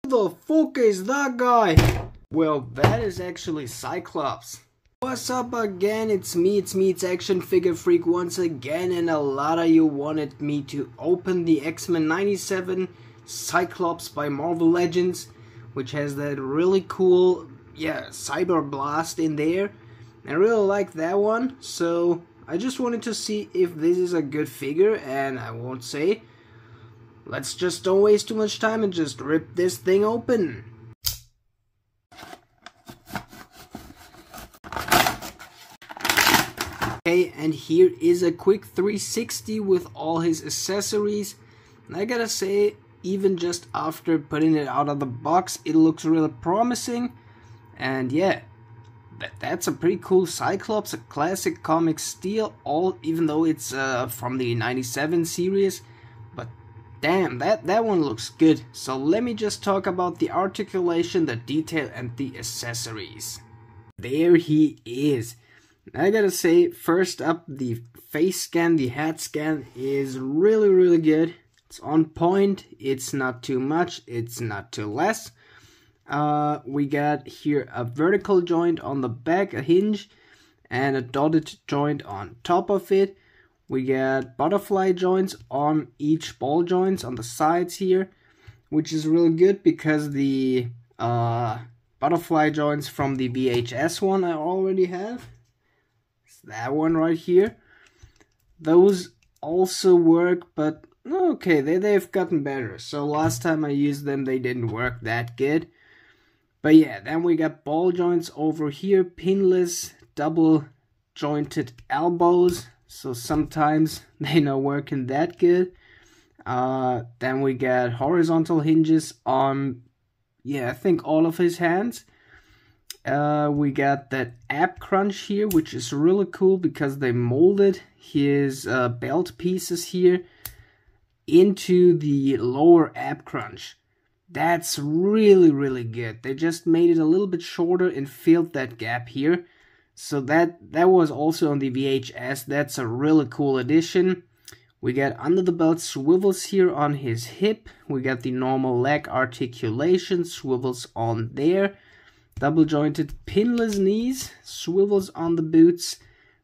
Who the fuck is that guy? Well, that is actually Cyclops. What's up again? It's me, it's Action Figure Freak once again, and a lot of you wanted me to open the X-Men 97 Cyclops by Marvel Legends, which has that really cool, cyber blast in there. I really like that one, so I just wanted to see if this is a good figure, and I won't say. Let's just don't waste too much time and just rip this thing open. Okay, and here is a quick 360 with all his accessories. And I gotta say, even just after putting it out of the box, it looks really promising. And yeah, that's a pretty cool Cyclops, a classic comic steel, even though it's from the 97 series. But damn, that one looks good. So let me just talk about the articulation, the detail, and the accessories. There he is. I gotta say, first up, the face scan, the head scan is really good. It's on point, it's not too much, it's not too less. We got here a vertical joint on the back, a hinge, and a dotted joint on top of it. We got butterfly joints on each ball joints on the sides here, which is really good because the butterfly joints from the VHS one I already have. It's that one right here. Those also work, but okay, they've gotten better. So last time I used them, they didn't work that good. But yeah, then we got ball joints over here, pinless, double jointed elbows. So sometimes they not working that good. Then we got horizontal hinges on, I think all of his hands. We got that ab crunch here, which is really cool because they molded his belt pieces here into the lower ab crunch. That's really good. They just made it a little bit shorter and filled that gap here. So that was also on the VHS. That's a really cool addition. We got under the belt swivels here on his hip. We got the normal leg articulation, swivels on there. Double jointed pinless knees, swivels on the boots.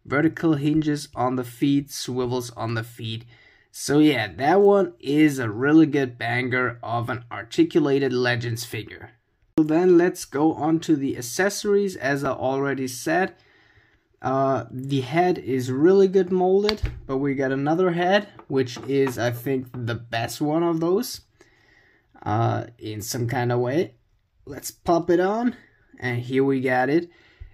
Vertical hinges on the feet, swivels on the feet. So yeah, that one is a really good banger of an articulated Legends figure. So then let's go on to the accessories. As I already said, the head is really good molded, but we got another head, which is, I think, the best one of those, in some kind of way. Let's pop it on, and here we got it.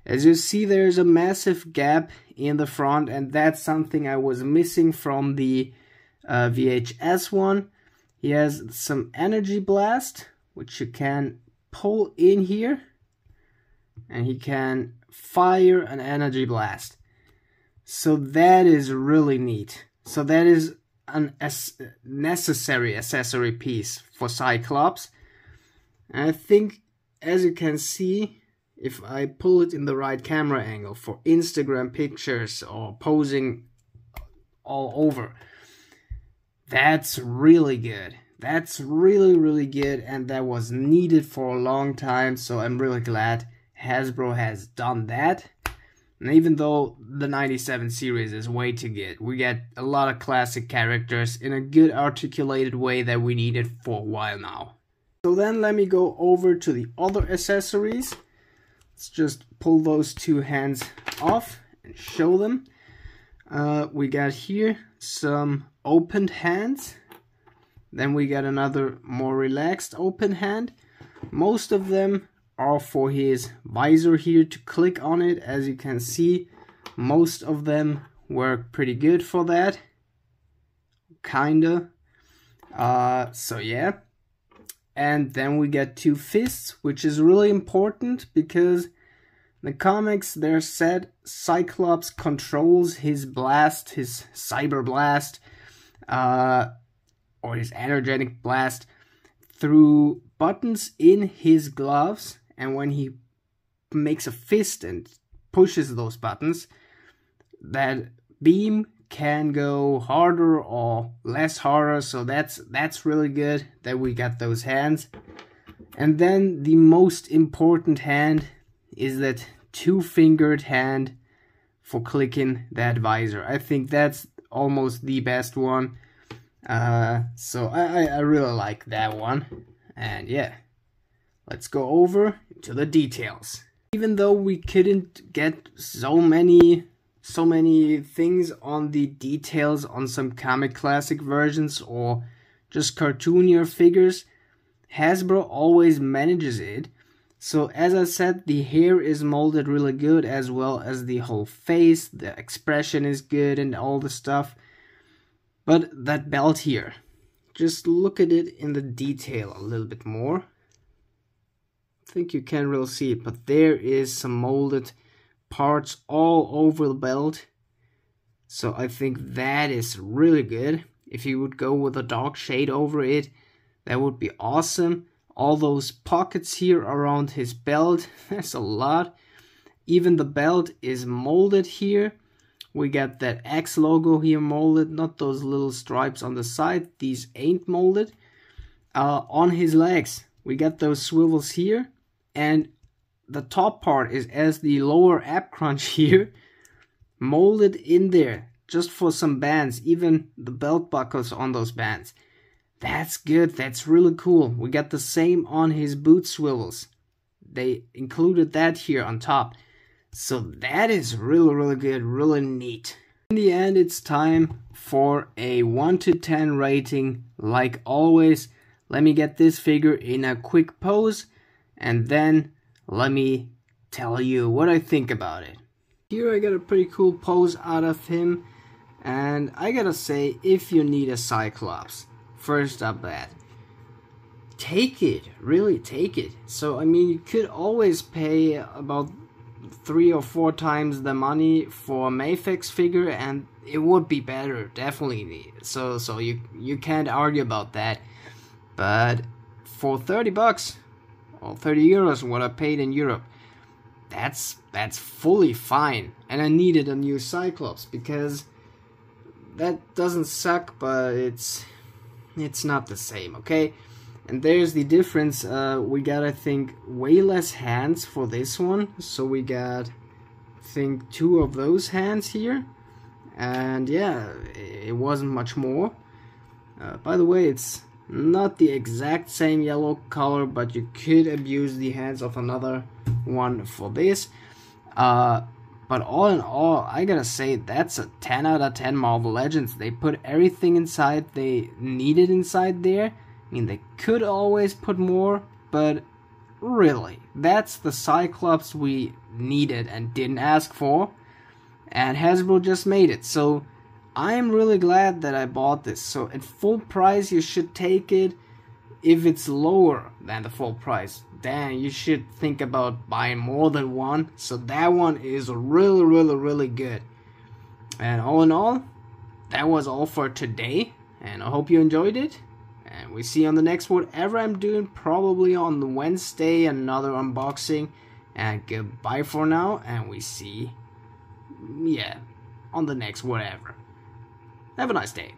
As you see, there's a massive gap in the front, and that's something I was missing from the VHS one. He has some energy blast, which you can pull in here, and he can fire an energy blast. So that is really neat. So that is a necessary accessory piece for Cyclops. And I think, as you can see, if I pull it in the right camera angle for Instagram pictures or posing all over, that's really good. That's really good, and that was needed for a long time, so I'm really glad Hasbro has done that. And even though the 97 series is way too good, we get a lot of classic characters in a good articulated way that we needed for a while now. So then let me go over to the other accessories. Let's just pull those two hands off and show them. We got here some opened hands. Then we got another more relaxed open hand. Most of them are for his visor here to click on it. As you can see, most of them work pretty good for that. Kinda. So yeah. And then we get two fists, which is really important because in the comics they're said Cyclops controls his blast, his cyber blast, or his energetic blast, through buttons in his gloves, and when he makes a fist and pushes those buttons, that beam can go harder or less harder. So that's really good that we got those hands. And then the most important hand is that two-fingered hand for clicking that visor. I think that's almost the best one. So I really like that one. And yeah, let's go over to the details. Even though we couldn't get so many things on the details on some comic classic versions or just cartoonier figures, Hasbro always manages it. So as I said, the hair is molded really good, as well as the whole face, the expression is good and all the stuff. But that belt here, just look at it in the detail a little bit more. I think you can't really see it, but there is some molded parts all over the belt. So I think that is really good. If you would go with a dark shade over it, that would be awesome. All those pockets here around his belt, that's a lot. Even the belt is molded here. We got that X logo here molded, not those little stripes on the side. These ain't molded. On his legs, we got those swivels here. And the top part is as the lower ab crunch here, molded in there, just for some bands, even the belt buckles on those bands. That's good, that's really cool. We got the same on his boot swivels. They included that here on top. So that is really good, really neat. In the end, it's time for a 1 to 10 rating. Like always, let me get this figure in a quick pose, and then let me tell you what I think about it. Here I got a pretty cool pose out of him, and I gotta say, if you need a Cyclops, first up that, take it, really take it. So I mean, you could always pay about 3 or 4 times the money for a Mafex figure, and it would be better, definitely. So you can't argue about that. But for 30 bucks or 30 euros, what I paid in Europe, that's fully fine. And I needed a new Cyclops, because that doesn't suck, but it's not the same, okay? And there's the difference. We got, I think, way less hands for this one. So we got, I think, 2 of those hands here. And yeah, it wasn't much more. By the way, it's not the exact same yellow color, but you could abuse the hands of another one for this. But all in all, I gotta say, that's a 10 out of 10 Marvel Legends. They put everything inside they needed inside there. I mean, they could always put more, but really, that's the Cyclops we needed and didn't ask for. And Hasbro just made it. So I'm really glad that I bought this. So at full price, you should take it. If it's lower than the full price, then you should think about buying more than one. So that one is really good. And all in all, that was all for today. And I hope you enjoyed it. And we see you on the next whatever I'm doing, probably on the Wednesday, another unboxing. And goodbye for now. And we see, yeah, on the next whatever. Have a nice day.